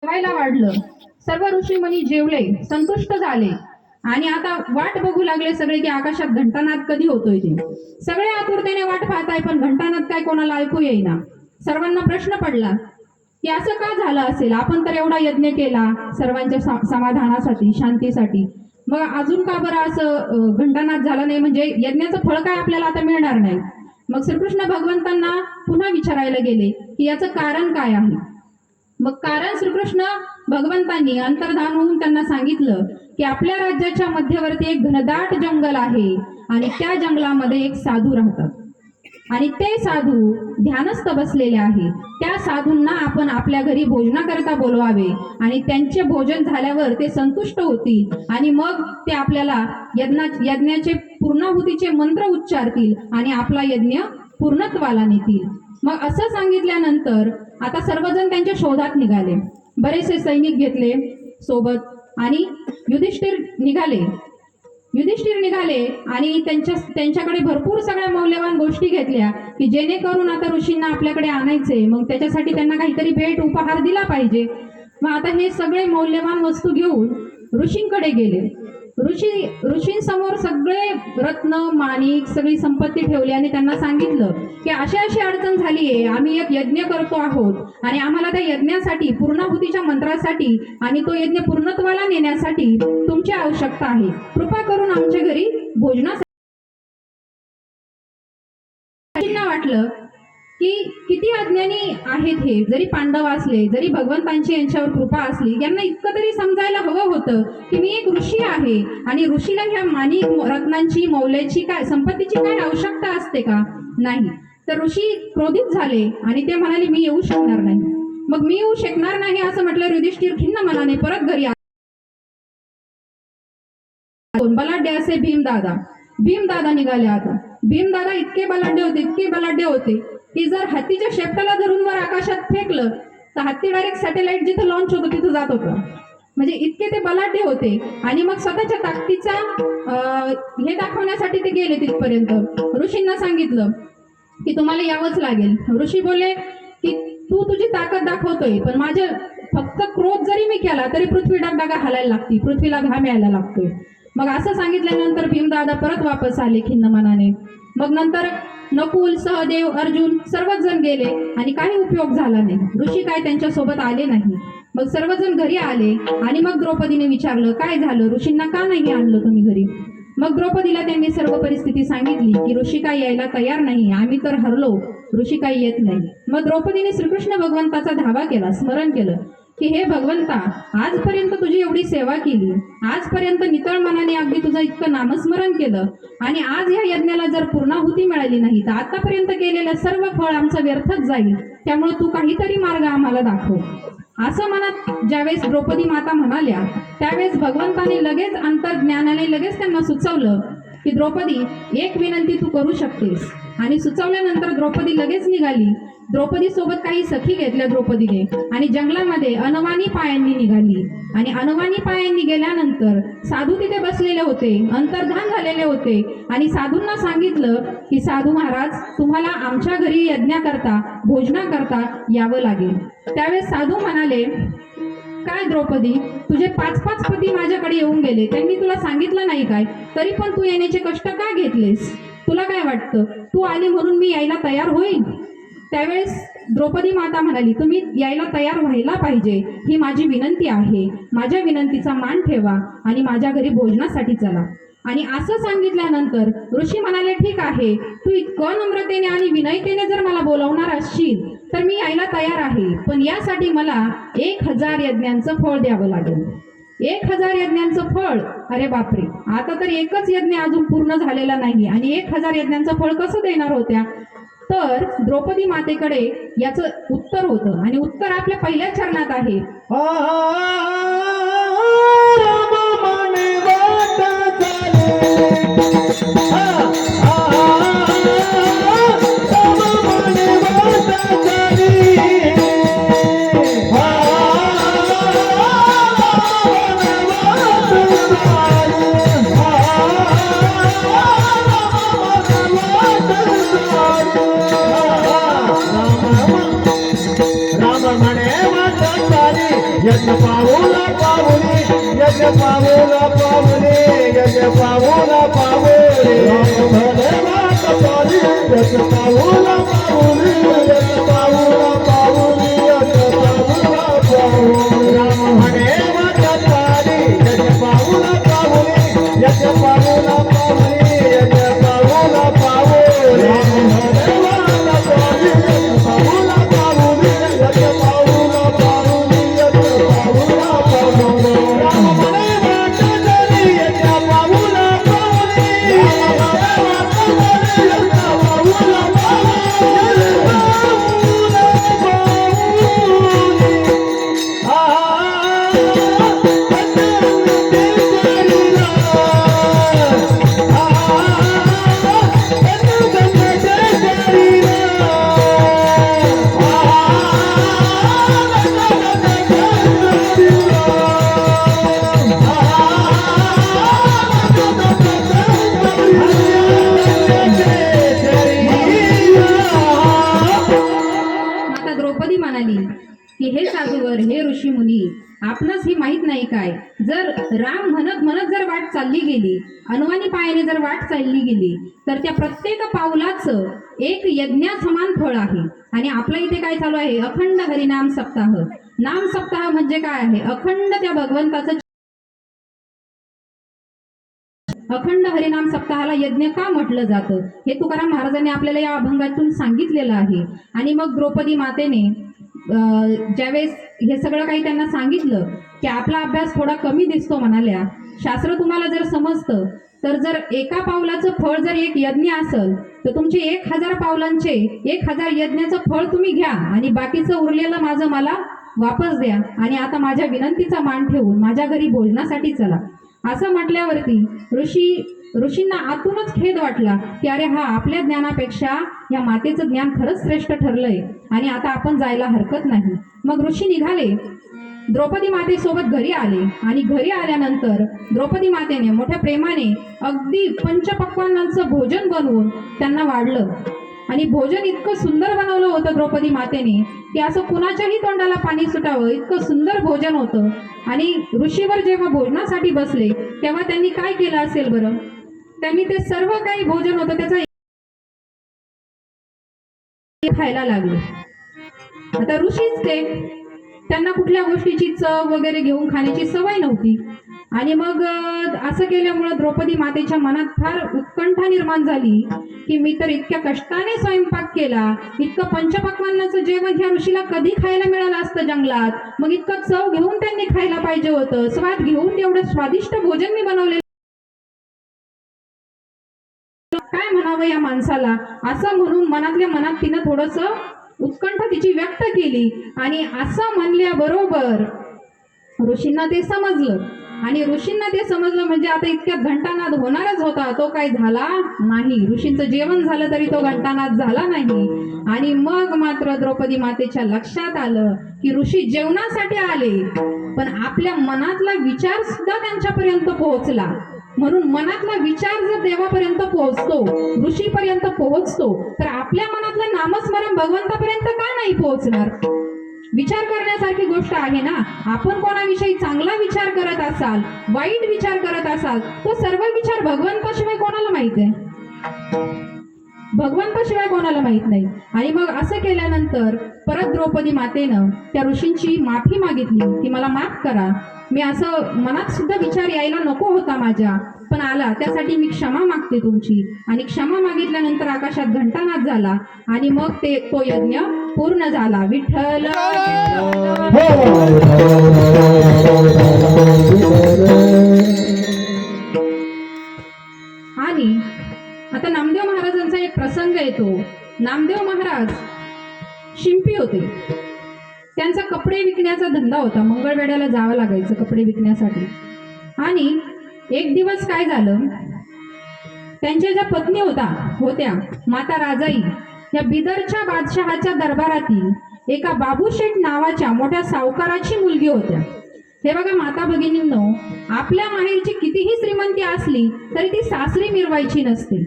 जेवायला वाढलं. सर्व ऋषीमुनी जेवले, संतुष्ट झाले आणि आता वाट बघू लागले सगळे की आकाशात घंटानाद कधी होतोय ते. सगळे आतुरतेने वाट पाहताय पण घंटानाद काय कोणाला ऐकू येईना. सर्वांना प्रश्न पडला की असं का झालं असेल. आपण तर एवढा यज्ञ केला सर्वांच्या समाधानासाठी, शांतीसाठी, मग अजून का बरं असं घंटानाद झाला नाही. म्हणजे यज्ञाचं फळ काय आपल्याला आता मिळणार नाही. मग श्रीकृष्ण भगवंतांना पुन्हा विचारायला गेले की याचं कारण काय आहे. मग कारण श्रीकृष्ण भगवंतांनी अंतर्धान होऊन त्यांना सांगितलं की आपल्या राज्याच्या मध्यवर्ती एक घनदाट जंगल आहे आणि त्या जंगलामध्ये एक साधू राहतात आणि ते साधू ध्यानस्थ बसलेले आहे. त्या साधूंना आपण आपल्या घरी भोजनाकरता बोलवावे आणि त्यांचे भोजन झाल्यावर ते संतुष्ट होतील आणि मग ते आपल्याला यज्ञाचे पूर्णाहुतीचे मंत्र उच्चारतील आणि आपला यज्ञ पूर्णत्वाला नेतील. मग असं सांगितल्यानंतर आता सर्वजण त्यांच्या शोधात निघाले. बरेचसे सैनिक घेतले सोबत आणि युधिष्ठिर निघाले आणि त्यांच्याकडे भरपूर सगळ्या मौल्यवान गोष्टी घेतल्या की जेणेकरून आता ऋषींना आपल्याकडे आणायचे, मग त्याच्यासाठी त्यांना काहीतरी भेट उपहार दिला पाहिजे. मग आता हे सगळे मौल्यवान वस्तू घेऊन ऋषींकडे गेले. ऋषींसमोर सगळे रत्न माणिक सगळी संपत्ती ठेवली आणि त्यांना सांगितलं की अशी अडचण झाली आहे. आम्ही एक यज्ञ करतो आहोत आणि आम्हाला त्या यज्ञासाठी पूर्णाहुतीच्या मंत्रासाठी आणि तो यज्ञ पूर्णत्वाला नेण्यासाठी तुमची आवश्यकता आहे. कृपा करून आमच्या घरी भोजनासाठी. वाटलं की किती अज्ञानी आहेत हे. जरी पांडव असले, जरी भगवंतांची यांच्यावर कृपा असली, यांना इतकं तरी समजायला हवं होतं की मी एक ऋषी आहे आणि ऋषीला ह्या माणिक रत्नांची मौल्याची काय संपत्तीची काय आवश्यकता असते का. नाही. तर ऋषी क्रोधित झाले आणि ते म्हणाले मी येऊ शकणार नाही. मग मी येऊ शकणार नाही असं म्हटलं. युधिष्ठिर खिन्न मनाने परत घरी आले. बलाढ्य असे भीमदादा निघाले. आता भीमदादा इतके बलाढ्य होते की जर हत्तीच्या शेपटाला धरून वर आकाशात फेकलं तर हत्ती डायरेक्ट सॅटेलाइट जिथं लॉन्च होतं तिथं जात होतं. म्हणजे इतके ते बलाढ्य होते. आणि मग स्वतःच्या ताकदीचा हे दाखवण्यासाठी ते गेले तिथपर्यंत. ऋषींना सांगितलं की तुम्हाला यावंच लागेल. ऋषी बोलले की तू तुझी ताकद दाखवतोय पण माझे फक्त क्रोध जरी मी केला तरी पृथ्वी डागडागा हलायला लागती, पृथ्वीला घाम यायला लागतोय. मग असं सांगितल्यानंतर भीमदादा परत वापस आले खिन्न मनाने. मग नंतर नकुल, सहदेव, अर्जुन सर्वच जण गेले आणि काही उपयोग झाला नाही. ऋषी काय त्यांच्या सोबत आले नाही. मग सर्वजण घरी आले आणि मग द्रौपदीने विचारलं काय झालं, ऋषींना का नाही आणलं तुम्ही घरी. मग द्रौपदीला त्यांनी सर्व परिस्थिती सांगितली की ऋषी काय यायला तयार नाही, आम्ही तर हरलो, ऋषी काही येत नाही. मग द्रौपदीने श्रीकृष्ण भगवंताचा धावा केला, स्मरण केलं की हे भगवंता, आजपर्यंत तुझी एवढी सेवा केली, आजपर्यंत नितळ मनाने अगदी तुझं इतकं नामस्मरण केलं आणि आज या यज्ञाला जर पूर्णाहुती मिळाली नाही तर आतापर्यंत केलेलं सर्व फळ आमचं व्यर्थच जाईल. त्यामुळे तू काहीतरी मार्ग आम्हाला दाखव. असं मनात ज्यावेळेस द्रौपदी माता म्हणाल्या त्यावेळेस भगवंताने लगेच अंतर्ज्ञानाने लगेच त्यांना सुचवलं की द्रौपदी एक विनंती तू करू शकतेस. आणि सुचवल्यानंतर द्रौपदी लगेच निघाली. द्रौपदी सोबत काही सखी घेतल्या द्रौपदीने आणि जंगलामध्ये अनवाणी पायांनी निघाली. आणि अनवाणी पायांनी गेल्यानंतर साधू तिथे बसलेले होते, अंतर्धान झालेले होते आणि साधूंना सांगितलं की साधू महाराज, तुम्हाला आमच्या घरी यज्ञाकरता भोजनाकरता यावं लागेल. त्यावेळेस साधू म्हणाले काय द्रौपदी, तुझे 5-5 पती माझ्याकडे येऊन गेले, त्यांनी तुला सांगितलं नाही काय, तरी पण तू येण्याचे कष्ट का घेतलेस. तुला काय वाटतं तू आली म्हणून मी यायला तयार होईल. त्यावेळेस द्रौपदी माता म्हणाली तुम्ही यायला तयार व्हायला पाहिजे, ही माझी विनंती आहे. माझ्या विनंतीचा मान ठेवा आणि माझ्या घरी भोजनासाठी चला. आणि असं सांगितल्यानंतर ऋषी म्हणाले ठीक आहे, तू इतकं नम्रतेने आणि विनयतेने जर मला बोलवणार असशील तर मी यायला तयार आहे, पण यासाठी मला 1000 यज्ञांचं फळ द्यावं लागेल. 1000 यज्ञांचं फळ. अरे बापरे, आता तर एकच यज्ञ अजून पूर्ण झालेला नाही आणि 1000 यज्ञांचं फळ कसं देणार होत्या. तर द्रौपदी मातेकडे याचं उत्तर होतं आणि उत्तर आपल्या पहिल्या चरणात आहे. राम म्हणे वाट चाली यज्ञ पावला पावली यज्ञ पावला पावली यज्ञ पावला पावली राम म्हणे वाट पाली यज्ञ पावला पावली यज्ञ पावला पावली यज्ञ पावला पावली राम म्हणे वाट पाली यज्ञ पावला पावली यज्ञ पावला पावली यज्ञ पावला पावली राम म्हणे वाट पाली यज्ञ पावला पावली यज्ञ पावला पावली यज्ञ पावला पावली राम म्हणे वाट धरी यज्ञ पावला पावली राम म्हणे वाट धरी यज्ञ पावला पावली माता द्रौपदी म्हणाली की हे साधूवर हे ऋषी मुनी आपणच ही माहित नाही काय, जर राम म्हणत म्हणत जर वाट चालली गेली, अनुवानी पायाने जर वाट चालली गेली, तर त्या प्रत्येक पावलाचं एक यज्ञासमान फळ आहे. आणि आपल्या इथे काय चालू आहे, अखंड हरिनाम सप्ताह. नाम सप्ताह म्हणजे काय आहे, अखंड त्या भगवंताचं अखंड हरिनाम सप्ताहाला यज्ञ का म्हटलं जातं हे तुकाराम महाराजांनी आपल्याला या अभंगातून सांगितलेलं आहे. आणि मग द्रौपदी मातेने ज्यावेळेस हे सगळं काही त्यांना सांगितलं की आपला अभ्यास थोडा कमी दिसतो म्हणाल्या, शास्त्र तुम्हाला जर समजतं तर जर एका पावलाचं फळ जर एक यज्ञ असेल तर तुमचे 1000 पावलांचे 1000 यज्ञाचं फळ तुम्ही घ्या आणि बाकीचं उरलेलं माझं मला वापस द्या आणि आता माझ्या विनंतीचा मान ठेवून माझ्या घरी भोजनासाठी चला. असं म्हटल्यावरती ऋषींना आतूनच खेद वाटला की अरे हा, आपल्या ज्ञानापेक्षा या मातेचं ज्ञान खरंच श्रेष्ठ ठरलंय आणि आता आपण जायला हरकत नाही. मग ऋषी निघाले, द्रौपदी मातेसोबत घरी आले आणि घरी आल्यानंतर द्रौपदी मातेने मोठ्या प्रेमाने अगदी पंचपक्वान्नांचं भोजन बनवून त्यांना वाढलं. आणि भोजन इतकं सुंदर बनवलं होतं द्रौपदी मातेने की असं कुणाच्याही तोंडाला पाणी सुटावं इतकं सुंदर भोजन होतं. आणि ऋषीवर जेव्हा भोजनासाठी बसले तेव्हा त्यांनी काय केलं असेल बरं, त्यांनी ते सर्व काही भोजन होतं त्याचा खायला लागले. आता ऋषीच ते, त्यांना कुठल्या गोष्टीची चव वगैरे घेऊन खाण्याची सवय नव्हती. आणि मग असं केल्यामुळं द्रौपदी मातेच्या मनात फार उत्कंठा निर्माण झाली की मी तर इतक्या कष्टाने स्वयंपाक केला, इतकं पंचपक्वान्नाचं जेवण ह्या ऋषीला कधी खायला मिळालं असतं जंगलात, मग इतकं चव घेऊन त्यांनी खायला पाहिजे होतं, स्वाद घेऊन तेवढं स्वादिष्ट भोजन मी बनवलेलं, काय म्हणावं या माणसाला, असं म्हणून मनातल्या मनात तिनं थोडंसं उत्कंठा तिची व्यक्त केली. आणि असं म्हणल्याबरोबर ऋषींना ते समजलं. आणि ऋषींना ते समजलं म्हणजे आता इतक्यात घंटानाद होणारच होता, तो काही झाला नाही. ऋषींचं जेवण झालं तरी तो घंटानाद झाला नाही. आणि मग मात्र द्रौपदी मातेच्या लक्षात आलं की ऋषी जेवणासाठी आले पण आपल्या मनातला विचार सुद्धा त्यांच्यापर्यंत पोहोचला. म्हणून मनातला विचार जर देवापर्यंत पोहोचतो, ऋषीपर्यंत पोहोचतो, तर आपल्या मनातलं नामस्मरण भगवंतापर्यंत का नाही पोहोचणार. विचार करण्यासारखी गोष्ट आहे ना. आपण कोणाविषयी चांगला विचार करत असाल, वाईट विचार करत असाल, तो सर्व विचार भगवंताशिवाय कोणाला माहित आहे, भगवंताशिवाय कोणाला माहित नाही. आणि मग असं केल्यानंतर परत द्रौपदी मातेनं त्या ऋषींची माफी मागितली की मला माफ करा, मी असं मनात सुद्धा विचार यायला नको होता माझ्या, पण आला, त्यासाठी मी क्षमा मागते तुमची. आणि क्षमा मागितल्यानंतर आकाशात घंटानाद झाला आणि मग तो यज्ञ पूर्ण झाला. विठ्ठल. आणि आता नामदेव महाराजांचा एक प्रसंग येतो. नामदेव महाराज शिंपी होते, त्यांचा कपडे विकण्याचा धंदा होता, मंगळवेढ्याला जावं लागायचं कपडे विकण्यासाठी. आणि एक दिवस काय झालं, त्यांच्या ज्या पत्नी होत्या माता राजाई, या बिदरच्या बादशहाच्या दरबारातील एका बाबूशेठ नावाच्या मोठ्या सावकाराची मुलगी होत्या. हे बघा माता भगिनींनो, आपल्या माहेरची कितीही श्रीमंती असली तरी ती सासरी मिरवायची नसते,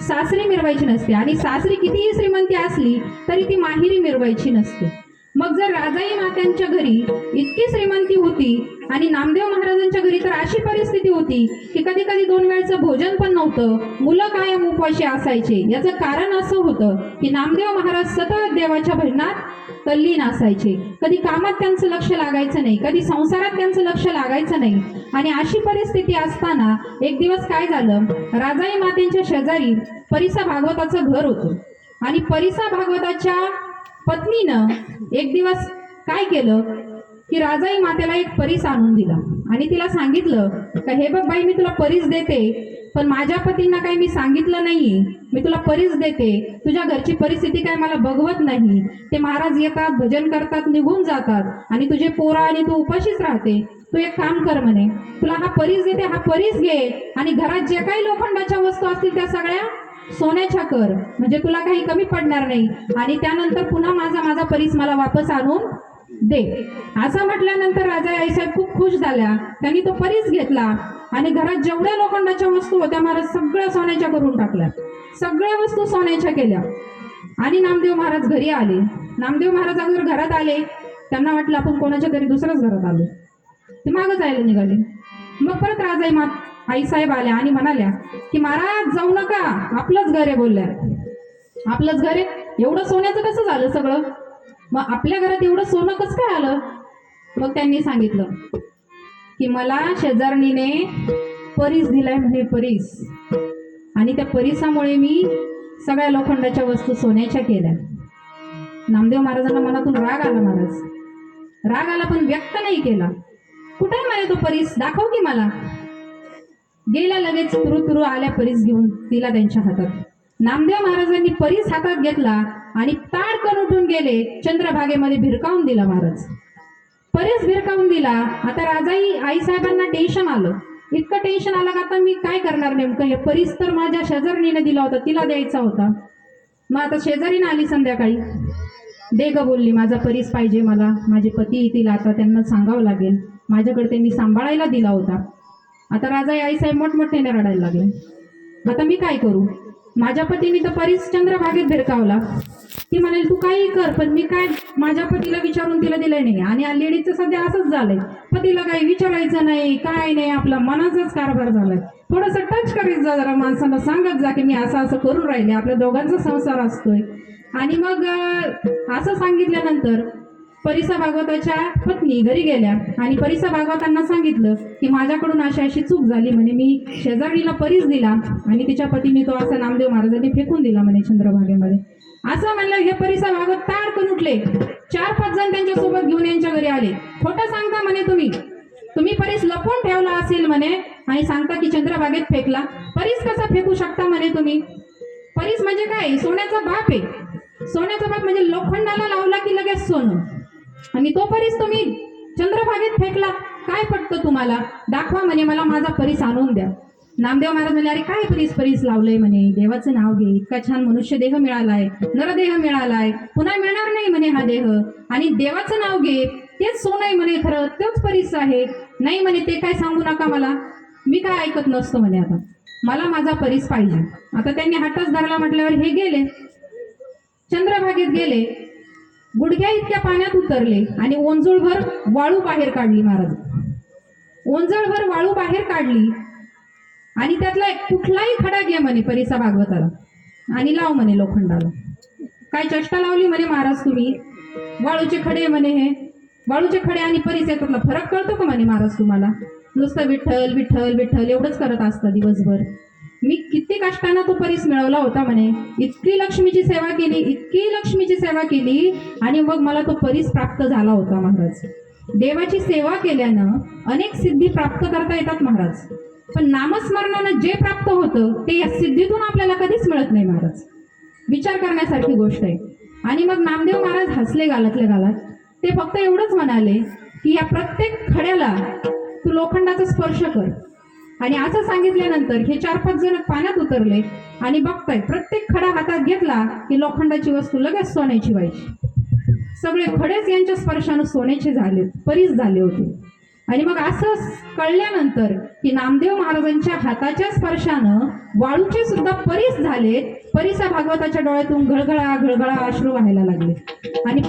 सासरी मिरवायची नसते. आणि सासरी कितीही श्रीमंती असली तरी ती माहेरी मिरवायची नसते. मग जर राजाई मात्यांच्या घरी इतकी श्रीमंती होती आणि नामदेव महाराजांच्या घरी तर अशी परिस्थिती होती की कधी कधी 2 वेळचं भोजन पण नव्हतं, मुलं कायम उपवाशी असायचे. याचं कारण असं होतं की नामदेव महाराज सतत देवाच्या भजनात तल्लीन असायचे. कधी कामात त्यांचं लक्ष लागायचं नाही, कधी संसारात त्यांचं लक्ष लागायचं नाही. आणि अशी परिस्थिती असताना एक दिवस काय झालं, राजाई मातेच्या शेजारी परिसा भागवताचं घर होतं आणि परिसा भागवताच्या पत्नीनं एक दिवस काय केलं की राजाई मातेला एक परीस आणून दिला आणि तिला सांगितलं का हे बघ बाई, मी तुला परीस देते, पण माझ्या पतींना काही मी सांगितलं नाही, मी तुला परीस देते. तुझ्या घरची परिस्थिती काय मला बघवत नाही, ते महाराज येतात, भजन करतात, निघून जातात आणि तुझे पोरा आणि तू उपाशीच राहते. तू एक काम कर म्हणे, तुला हा परीस देते, हा परीस घे आणि घरात जे काही लोखंडाच्या वस्तू असतील त्या सगळ्या सोन्याच्या कर, म्हणजे तुला काही कमी पडणार नाही. आणि त्यानंतर पुन्हा माझा परीस मला वापस आणून दे. असं म्हटल्यानंतर राजा आईसाहेब खूप खुश झाल्या. त्यांनी तो परीस घेतला आणि घरात जेवढ्या लोखंडाच्या वस्तू होत्या महाराज सगळ्या सोन्याच्या करून टाकल्या, सगळ्या वस्तू सोन्याच्या केल्या. आणि नामदेव महाराज घरी आले. नामदेव महाराज अगोदर घरात आले, त्यांना वाटलं आपण कोणाच्या तरी दुसऱ्याच घरात आलो, ते मागं जायला निघाले. मग परत राजाई आईसाहेब आल्या आणि म्हणाल्या की महाराज जाऊ नका, आपलंच घर आहे. बोलल्या आपलंच घर आहे, एवढं सोन्याचं कसं झालं सगळं, मग आपल्या घरात एवढं सोनं कसं काय आलं. मग त्यांनी सांगितलं की मला शेजारणीने परीस दिलाय म्हणे, परीस, आणि त्या परीसामुळे मी सगळ्या लोखंडाच्या वस्तू सोन्याच्या केल्या. नामदेव महाराजांना मनातून राग आला. महाराज राग आला पण व्यक्त नाही केला. कुठे म्हणे तो परीस, दाखव की मला. गेल्या लगेच तुरु आल्या परीस घेऊन दिला त्यांच्या हातात. नामदेव महाराजांनी परीस हातात घेतला आणि ताडकन उठून गेले, चंद्रभागेमध्ये भिरकावून दिला. महाराज परीस भिरकावून दिला. आता राजाई आईसाहेबांना टेन्शन आलं, इतकं टेन्शन आलं का आता मी काय करणार नेमकं, हे परीस तर माझ्या शेजारणीने दिला होता, तिला द्यायचा होता. मग आता शेजारीने आली संध्याकाळी, दे ग बोलली, माझा परीस पाहिजे मला, माझे पती येतील आता, त्यांना सांगावं लागेल, माझ्याकडे त्यांनी सांभाळायला दिला होता. आता राजाई आईसाहेब मोठमोठ्याने रडायला लागले. आता मी काय करू, माझ्या पतीने तर परीस चंद्रभागेत भिरकावला. ती म्हणाली तू काही कर, पण मी काय माझ्या पतीला विचारून तिला दिलंय नाही. आणि लेडीजचं सध्या असंच झालंय, पतीला काही विचारायचं नाही, काय नाही, आपला मनाचाच कारभार झालाय. थोडंसं टच करीत जा, जरा माणसांना सांगत जा की मी असं करून राहिले, आपल्या दोघांचा संसार असतोय. आणि मग असं सांगितल्यानंतर परिसा भागवताच्या पत्नी घरी गेल्या आणि परिसा भागवतांना सांगितलं की माझ्याकडून अशी चूक झाली म्हणे, मी शेजारणीला परीस दिला आणि तिच्या पतीने तो असा नामदेव महाराजांनी फेकून दिला म्हणे चंद्रभागेमध्ये. असं म्हणलं. हे परिसा भागवत ताडकन उठले. 4-5 जण त्यांच्यासोबत घेऊन यांच्या घरी आले. खोटं सांगता म्हणे, तुम्ही परीस लपवून ठेवला असेल म्हणे आणि सांगता की चंद्रभागेत फेकला. परीस कसा फेकू शकता म्हणे तुम्ही, परीस म्हणजे काय, सोन्याचा बाप आहे. सोन्याचा बाप म्हणजे लोखंडाला लावला की लगेच सोनं, आणि तो परीस तुम्ही चंद्रभागेत फेकला, काय पटतं तुम्हाला, दाखवा म्हणे, मला माझा परीस आणून द्या. नामदेव महाराज म्हणे अरे काय परीस लावलंय म्हणे, देवाचं नाव घे, इतका छान मनुष्य देह मिळालाय, नरदेह मिळालाय, पुन्हा मिळणार नाही म्हणे हा देह, आणि देवाचं नाव घे, तेच सोनं आहे म्हणे, खरं तोच परीस आहे. नाही म्हणे ते काय सांगू नका मला, मी काय ऐकत नसतो म्हणे, आता मला माझा परीस पाहिजे. आता त्यांनी हट्टच धरला. म्हटल्यावर हे गेले चंद्रभागेत, गेले, गुडघ्या इतक्या पाण्यात उतरले आणि ओंजळभर वाळू बाहेर काढली. महाराज ओंजळभर वाळू बाहेर काढली आणि त्यातला कुठलाही खडा घे म्हणे परिसा भागवताला आणि लाव म्हणे लोखंडाला. काय चेष्टा लावली म्हणे महाराज तुम्ही, वाळूचे खडे म्हणे, हे वाळूचे खडे आणि परीस यातला फरक कळतो का म्हणे महाराज तुम्हाला, नुसतं विठ्ठल विठ्ठल विठ्ठल एवढंच करत असतं दिवसभर. मी किती कष्टानं तो परीस मिळवला होता म्हणे, इतकी लक्ष्मीची सेवा केली, इतकी लक्ष्मीची सेवा केली आणि मग मला तो परीस प्राप्त झाला होता. महाराज देवाची सेवा केल्यानं अनेक सिद्धी प्राप्त करता येतात महाराज, पण नामस्मरणानं जे प्राप्त होतं ते या सिद्धीतून आपल्याला कधीच मिळत नाही. महाराज विचार करण्यासारखी गोष्ट आहे. आणि मग नामदेव महाराज हसले गालातल्या गालात. ते फक्त एवढंच म्हणाले की या प्रत्येक खड्याला तू लोखंडाचा स्पर्श कर. आणि असं सांगितल्यानंतर हे 4-5 जण पाण्यात उतरले आणि बघताय प्रत्येक खडा हातात घेतला की लोखंडाची वस्तू लगेच सोन्याची व्हायची. सगळे खडेच यांच्या स्पर्शानं सोन्याचे झाले, परीस झाले होते. आणि मग असं कळल्यानंतर की नामदेव महाराजांच्या हाताच्या स्पर्शानं वाळूचे सुद्धा परीस झालेत. परिसा भागवताच्या डोळ्यातून घळघळा घळघळा अश्रू व्हायला लागले आणि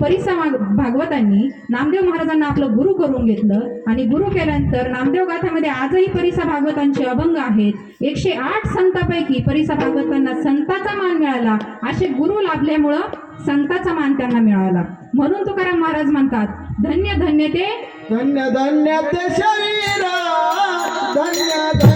भागवतांनी नामदेव महाराजांना आपलं गुरु करून घेतलं आणि गुरु केल्यानंतर नामदेव गाथामध्ये आजही परिसा भागवतांचे अभंग आहेत. 108 संतांपैकी परिसा भागवतांना संताचा मान मिळाला. असे गुरु लाभल्यामुळं संताचा मान त्यांना मिळाला. म्हणून तुकाराम महाराज म्हणतात, धन्य धन्य ते धन्य धन्य ते शरीरा, धन्य धन्य